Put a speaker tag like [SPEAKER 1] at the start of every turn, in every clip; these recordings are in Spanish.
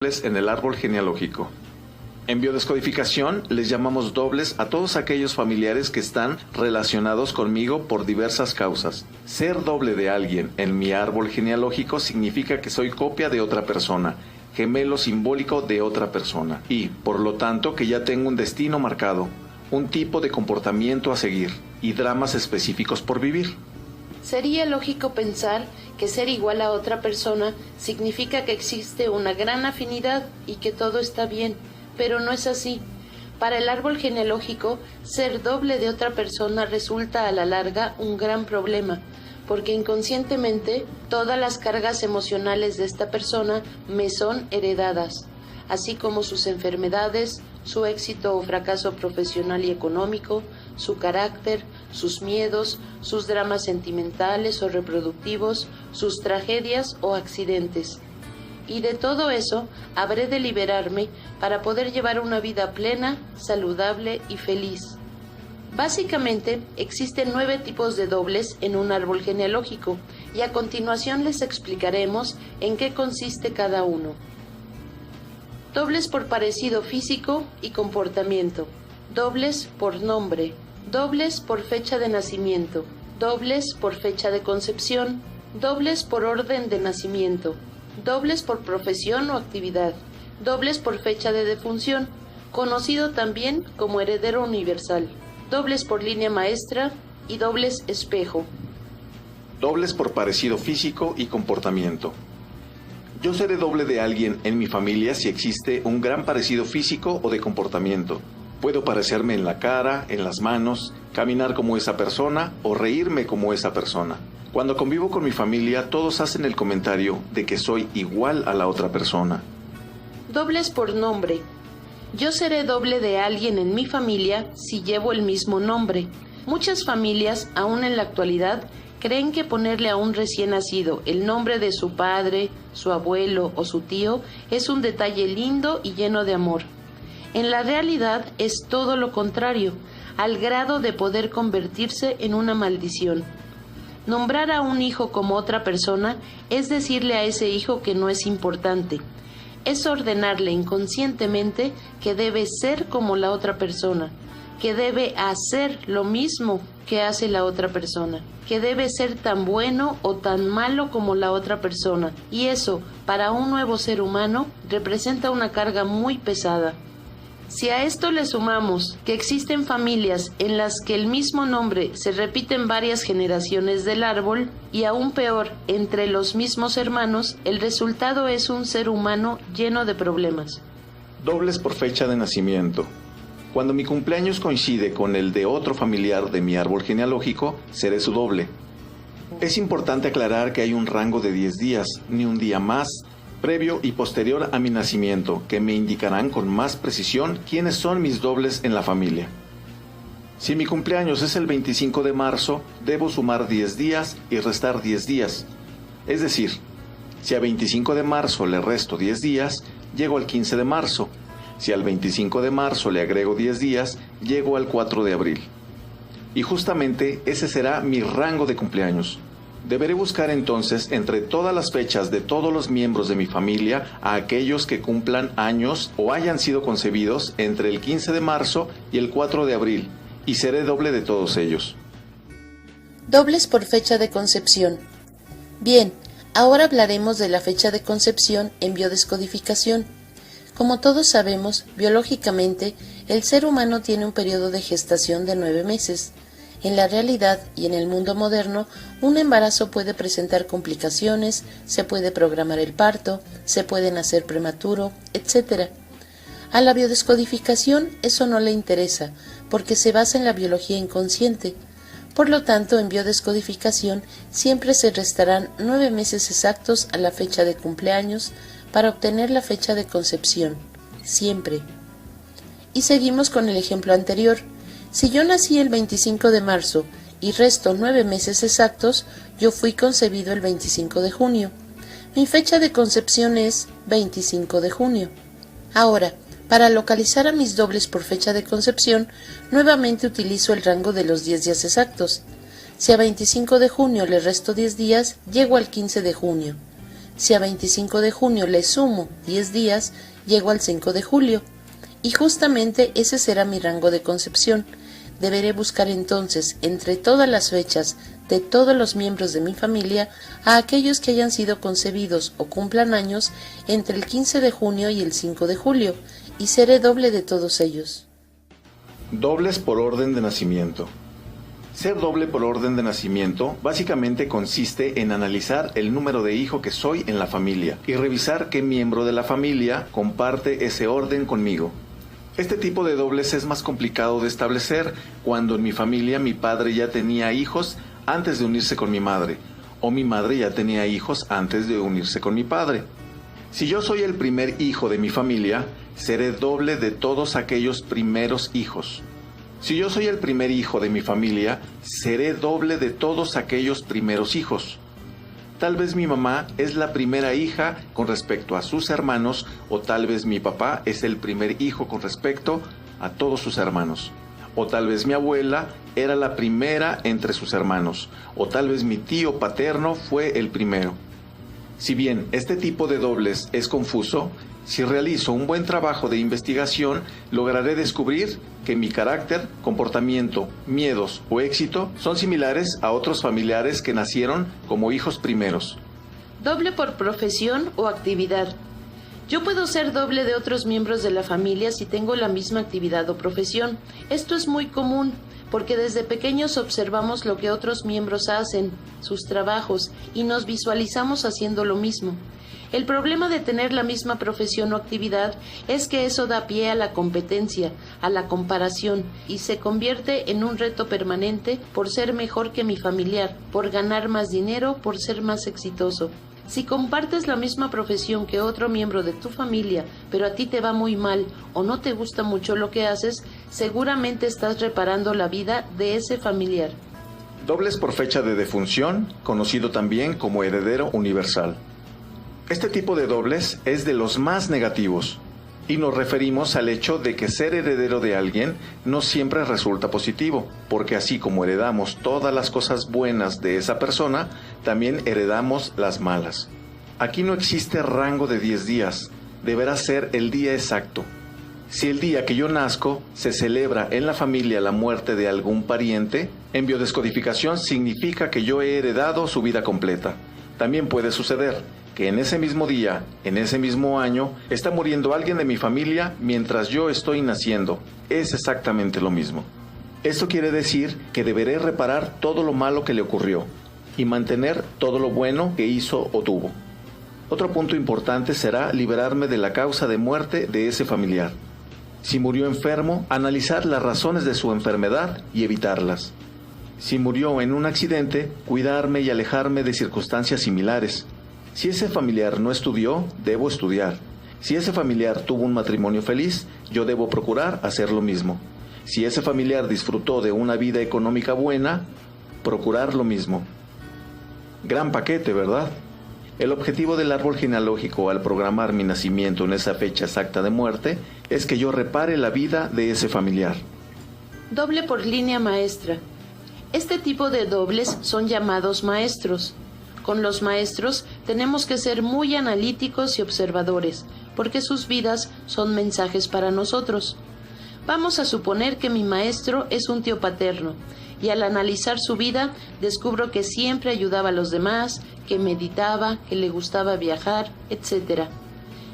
[SPEAKER 1] En el árbol genealógico. En biodescodificación les llamamos dobles a todos aquellos familiares que están relacionados conmigo por diversas causas. Ser doble de alguien en mi árbol genealógico significa que soy copia de otra persona, gemelo simbólico de otra persona y, por lo tanto, que ya tengo un destino marcado, un tipo de comportamiento a seguir y dramas específicos por vivir.
[SPEAKER 2] Sería lógico pensar que ser igual a otra persona significa que existe una gran afinidad y que todo está bien, pero no es así. Para el árbol genealógico, ser doble de otra persona resulta a la larga un gran problema, porque inconscientemente todas las cargas emocionales de esta persona me son heredadas, así como sus enfermedades, su éxito o fracaso profesional y económico, su carácter, sus miedos, sus dramas sentimentales o reproductivos, sus tragedias o accidentes. Y de todo eso habré de liberarme para poder llevar una vida plena, saludable y feliz. Básicamente, existen 9 tipos de dobles en un árbol genealógico, y a continuación les explicaremos en qué consiste cada uno. Dobles por parecido físico y comportamiento, dobles por nombre, dobles por fecha de nacimiento, dobles por fecha de concepción, dobles por orden de nacimiento, dobles por profesión o actividad, dobles por fecha de defunción, conocido también como heredero universal, dobles por línea maestra y dobles espejo.
[SPEAKER 1] Dobles por parecido físico y comportamiento. Yo seré doble de alguien en mi familia si existe un gran parecido físico o de comportamiento. Puedo parecerme en la cara, en las manos, caminar como esa persona o reírme como esa persona. Cuando convivo con mi familia, todos hacen el comentario de que soy igual a la otra persona.
[SPEAKER 2] Dobles por nombre. Yo seré doble de alguien en mi familia si llevo el mismo nombre. Muchas familias, aún en la actualidad, creen que ponerle a un recién nacido el nombre de su padre, su abuelo o su tío es un detalle lindo y lleno de amor. En la realidad es todo lo contrario, al grado de poder convertirse en una maldición. Nombrar a un hijo como otra persona es decirle a ese hijo que no es importante. Es ordenarle inconscientemente que debe ser como la otra persona, que debe hacer lo mismo que hace la otra persona, que debe ser tan bueno o tan malo como la otra persona. Y eso, para un nuevo ser humano, representa una carga muy pesada. Si a esto le sumamos que existen familias en las que el mismo nombre se repite en varias generaciones del árbol, y aún peor, entre los mismos hermanos, el resultado es un ser humano lleno de problemas.
[SPEAKER 1] Dobles por fecha de nacimiento. Cuando mi cumpleaños coincide con el de otro familiar de mi árbol genealógico, seré su doble. Es importante aclarar que hay un rango de 10 días, ni un día más, previo y posterior a mi nacimiento, que me indicarán con más precisión quiénes son mis dobles en la familia. Si mi cumpleaños es el 25 de marzo, debo sumar 10 días y restar 10 días. Es decir, si a 25 de marzo le resto 10 días, llego al 15 de marzo. Si al 25 de marzo le agrego 10 días, llego al 4 de abril. Y justamente ese será mi rango de cumpleaños. Deberé buscar entonces entre todas las fechas de todos los miembros de mi familia a aquellos que cumplan años o hayan sido concebidos entre el 15 de marzo y el 4 de abril, y seré doble de todos ellos.
[SPEAKER 2] Dobles por fecha de concepción. Bien, ahora hablaremos de la fecha de concepción en biodescodificación. Como todos sabemos, biológicamente, el ser humano tiene un periodo de gestación de 9 meses. En la realidad y en el mundo moderno, un embarazo puede presentar complicaciones, se puede programar el parto, se puede nacer prematuro, etc. A la biodescodificación eso no le interesa, porque se basa en la biología inconsciente. Por lo tanto, en biodescodificación siempre se restarán 9 meses exactos a la fecha de cumpleaños para obtener la fecha de concepción, siempre. Y seguimos con el ejemplo anterior. Si yo nací el 25 de marzo y resto 9 meses exactos, yo fui concebido el 25 de junio. Mi fecha de concepción es 25 de junio. Ahora, para localizar a mis dobles por fecha de concepción, nuevamente utilizo el rango de los 10 días exactos. Si a 25 de junio le resto 10 días, llego al 15 de junio. Si a 25 de junio le sumo 10 días, llego al 5 de julio. Y justamente ese será mi rango de concepción. Deberé buscar entonces, entre todas las fechas de todos los miembros de mi familia, a aquellos que hayan sido concebidos o cumplan años entre el 15 de junio y el 5 de julio, y seré doble de todos ellos.
[SPEAKER 1] Dobles por orden de nacimiento. Ser doble por orden de nacimiento básicamente consiste en analizar el número de hijo que soy en la familia y revisar qué miembro de la familia comparte ese orden conmigo. Este tipo de dobles es más complicado de establecer cuando en mi familia mi padre ya tenía hijos antes de unirse con mi madre, o mi madre ya tenía hijos antes de unirse con mi padre. Si yo soy el primer hijo de mi familia, seré doble de todos aquellos primeros hijos. Si yo soy el primer hijo de mi familia, seré doble de todos aquellos primeros hijos. Tal vez mi mamá es la primera hija con respecto a sus hermanos, o tal vez mi papá es el primer hijo con respecto a todos sus hermanos. O tal vez mi abuela era la primera entre sus hermanos, o tal vez mi tío paterno fue el primero. Si bien este tipo de dobles es confuso, si realizo un buen trabajo de investigación, lograré descubrir que mi carácter, comportamiento, miedos o éxito son similares a otros familiares que nacieron como hijos primeros.
[SPEAKER 2] Doble por profesión o actividad. Yo puedo ser doble de otros miembros de la familia si tengo la misma actividad o profesión. Esto es muy común, porque desde pequeños observamos lo que otros miembros hacen, sus trabajos, y nos visualizamos haciendo lo mismo. El problema de tener la misma profesión o actividad es que eso da pie a la competencia, a la comparación, y se convierte en un reto permanente por ser mejor que mi familiar, por ganar más dinero, por ser más exitoso. Si compartes la misma profesión que otro miembro de tu familia, pero a ti te va muy mal o no te gusta mucho lo que haces, seguramente estás reparando la vida de ese familiar.
[SPEAKER 1] Dobles por fecha de defunción, conocido también como heredero universal. Este tipo de dobles es de los más negativos, y nos referimos al hecho de que ser heredero de alguien no siempre resulta positivo, porque así como heredamos todas las cosas buenas de esa persona, también heredamos las malas. Aquí no existe rango de 10 días, deberá ser el día exacto. Si el día que yo nazco se celebra en la familia la muerte de algún pariente, en biodescodificación significa que yo he heredado su vida completa. También puede suceder que en ese mismo día, en ese mismo año, está muriendo alguien de mi familia mientras yo estoy naciendo. Es exactamente lo mismo. Esto quiere decir que deberé reparar todo lo malo que le ocurrió y mantener todo lo bueno que hizo o tuvo. Otro punto importante será liberarme de la causa de muerte de ese familiar. Si murió enfermo, analizar las razones de su enfermedad y evitarlas. Si murió en un accidente, cuidarme y alejarme de circunstancias similares. Si ese familiar no estudió, debo estudiar. Si ese familiar tuvo un matrimonio feliz, yo debo procurar hacer lo mismo. Si ese familiar disfrutó de una vida económica buena, procurar lo mismo. Gran paquete, ¿verdad? El objetivo del árbol genealógico al programar mi nacimiento en esa fecha exacta de muerte es que yo repare la vida de ese familiar.
[SPEAKER 2] Doble por línea maestra. Este tipo de dobles son llamados maestros. Con los maestros tenemos que ser muy analíticos y observadores, porque sus vidas son mensajes para nosotros. Vamos a suponer que mi maestro es un tío paterno, y al analizar su vida descubro que siempre ayudaba a los demás, que meditaba, que le gustaba viajar, etc.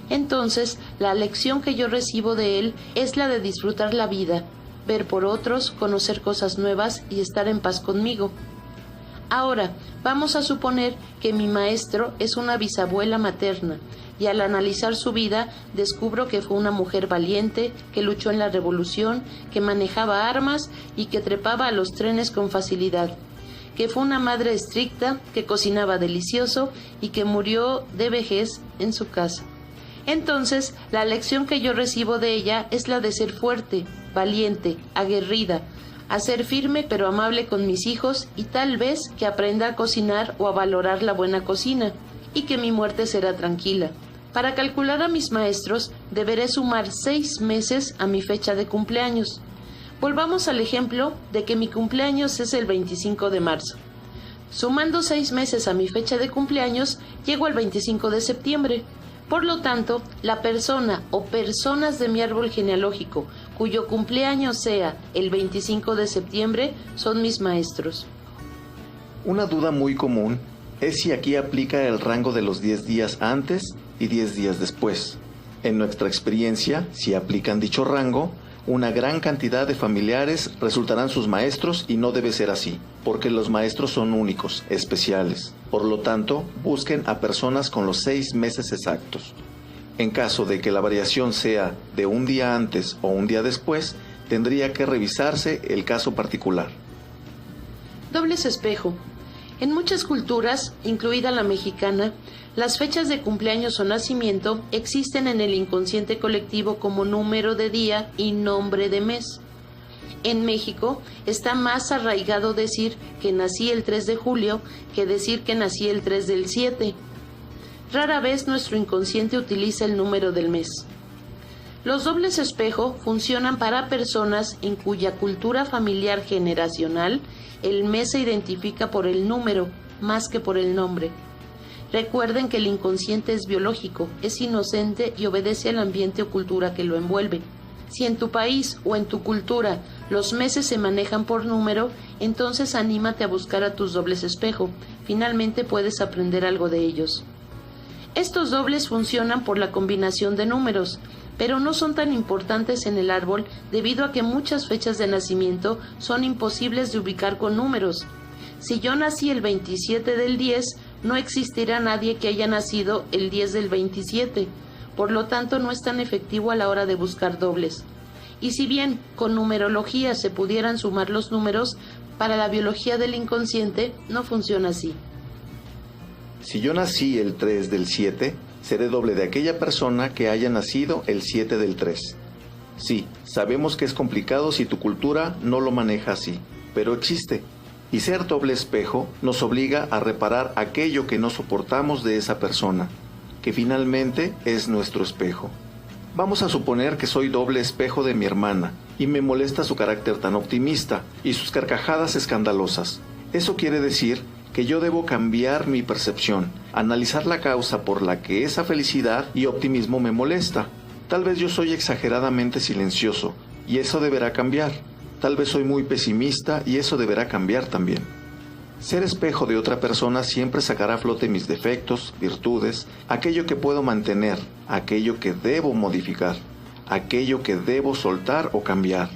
[SPEAKER 2] Entonces, la lección que yo recibo de él es la de disfrutar la vida, ver por otros, conocer cosas nuevas y estar en paz conmigo. Ahora, vamos a suponer que mi maestro es una bisabuela materna, y al analizar su vida descubro que fue una mujer valiente, que luchó en la revolución, que manejaba armas y que trepaba a los trenes con facilidad, que fue una madre estricta, que cocinaba delicioso y que murió de vejez en su casa. Entonces, la lección que yo recibo de ella es la de ser fuerte, valiente, aguerrida, a ser firme pero amable con mis hijos y tal vez que aprenda a cocinar o a valorar la buena cocina, y que mi muerte será tranquila. Para calcular a mis maestros deberé sumar 6 meses a mi fecha de cumpleaños. Volvamos al ejemplo de que mi cumpleaños es el 25 de marzo. Sumando 6 meses a mi fecha de cumpleaños, llego al 25 de septiembre. Por lo tanto, la persona o personas de mi árbol genealógico cuyo cumpleaños sea el 25 de septiembre son mis maestros.
[SPEAKER 1] Una duda muy común es si aquí aplica el rango de los 10 días antes y 10 días después. En nuestra experiencia, si aplican dicho rango, una gran cantidad de familiares resultarán sus maestros y no debe ser así, porque los maestros son únicos, especiales. Por lo tanto, busquen a personas con los 6 meses exactos. En caso de que la variación sea de un día antes o un día después, tendría que revisarse el caso particular.
[SPEAKER 2] Dobles espejo. En muchas culturas, incluida la mexicana, las fechas de cumpleaños o nacimiento existen en el inconsciente colectivo como número de día y nombre de mes. En México está más arraigado decir que nací el 3 de julio que decir que nací el 3 del 7. Rara vez nuestro inconsciente utiliza el número del mes. Los dobles espejo funcionan para personas en cuya cultura familiar generacional el mes se identifica por el número más que por el nombre. Recuerden que el inconsciente es biológico, es inocente y obedece al ambiente o cultura que lo envuelve. Si en tu país o en tu cultura los meses se manejan por número, entonces anímate a buscar a tus dobles espejo. Finalmente puedes aprender algo de ellos. Estos dobles funcionan por la combinación de números, pero no son tan importantes en el árbol debido a que muchas fechas de nacimiento son imposibles de ubicar con números. Si yo nací el 27 del 10, no existirá nadie que haya nacido el 10 del 27, por lo tanto no es tan efectivo a la hora de buscar dobles. Y si bien con numerología se pudieran sumar los números, para la biología del inconsciente no funciona así.
[SPEAKER 1] Si yo nací el 3 del 7, seré doble de aquella persona que haya nacido el 7 del 3. Sí, sabemos que es complicado si tu cultura no lo maneja así, pero existe. Y ser doble espejo nos obliga a reparar aquello que no soportamos de esa persona, que finalmente es nuestro espejo. Vamos a suponer que soy doble espejo de mi hermana y me molesta su carácter tan optimista y sus carcajadas escandalosas. Eso quiere decir que yo debo cambiar mi percepción, analizar la causa por la que esa felicidad y optimismo me molesta. Tal vez yo soy exageradamente silencioso y eso deberá cambiar. Tal vez soy muy pesimista y eso deberá cambiar también. Ser espejo de otra persona siempre sacará a flote mis defectos, virtudes, aquello que puedo mantener, aquello que debo modificar, aquello que debo soltar o cambiar.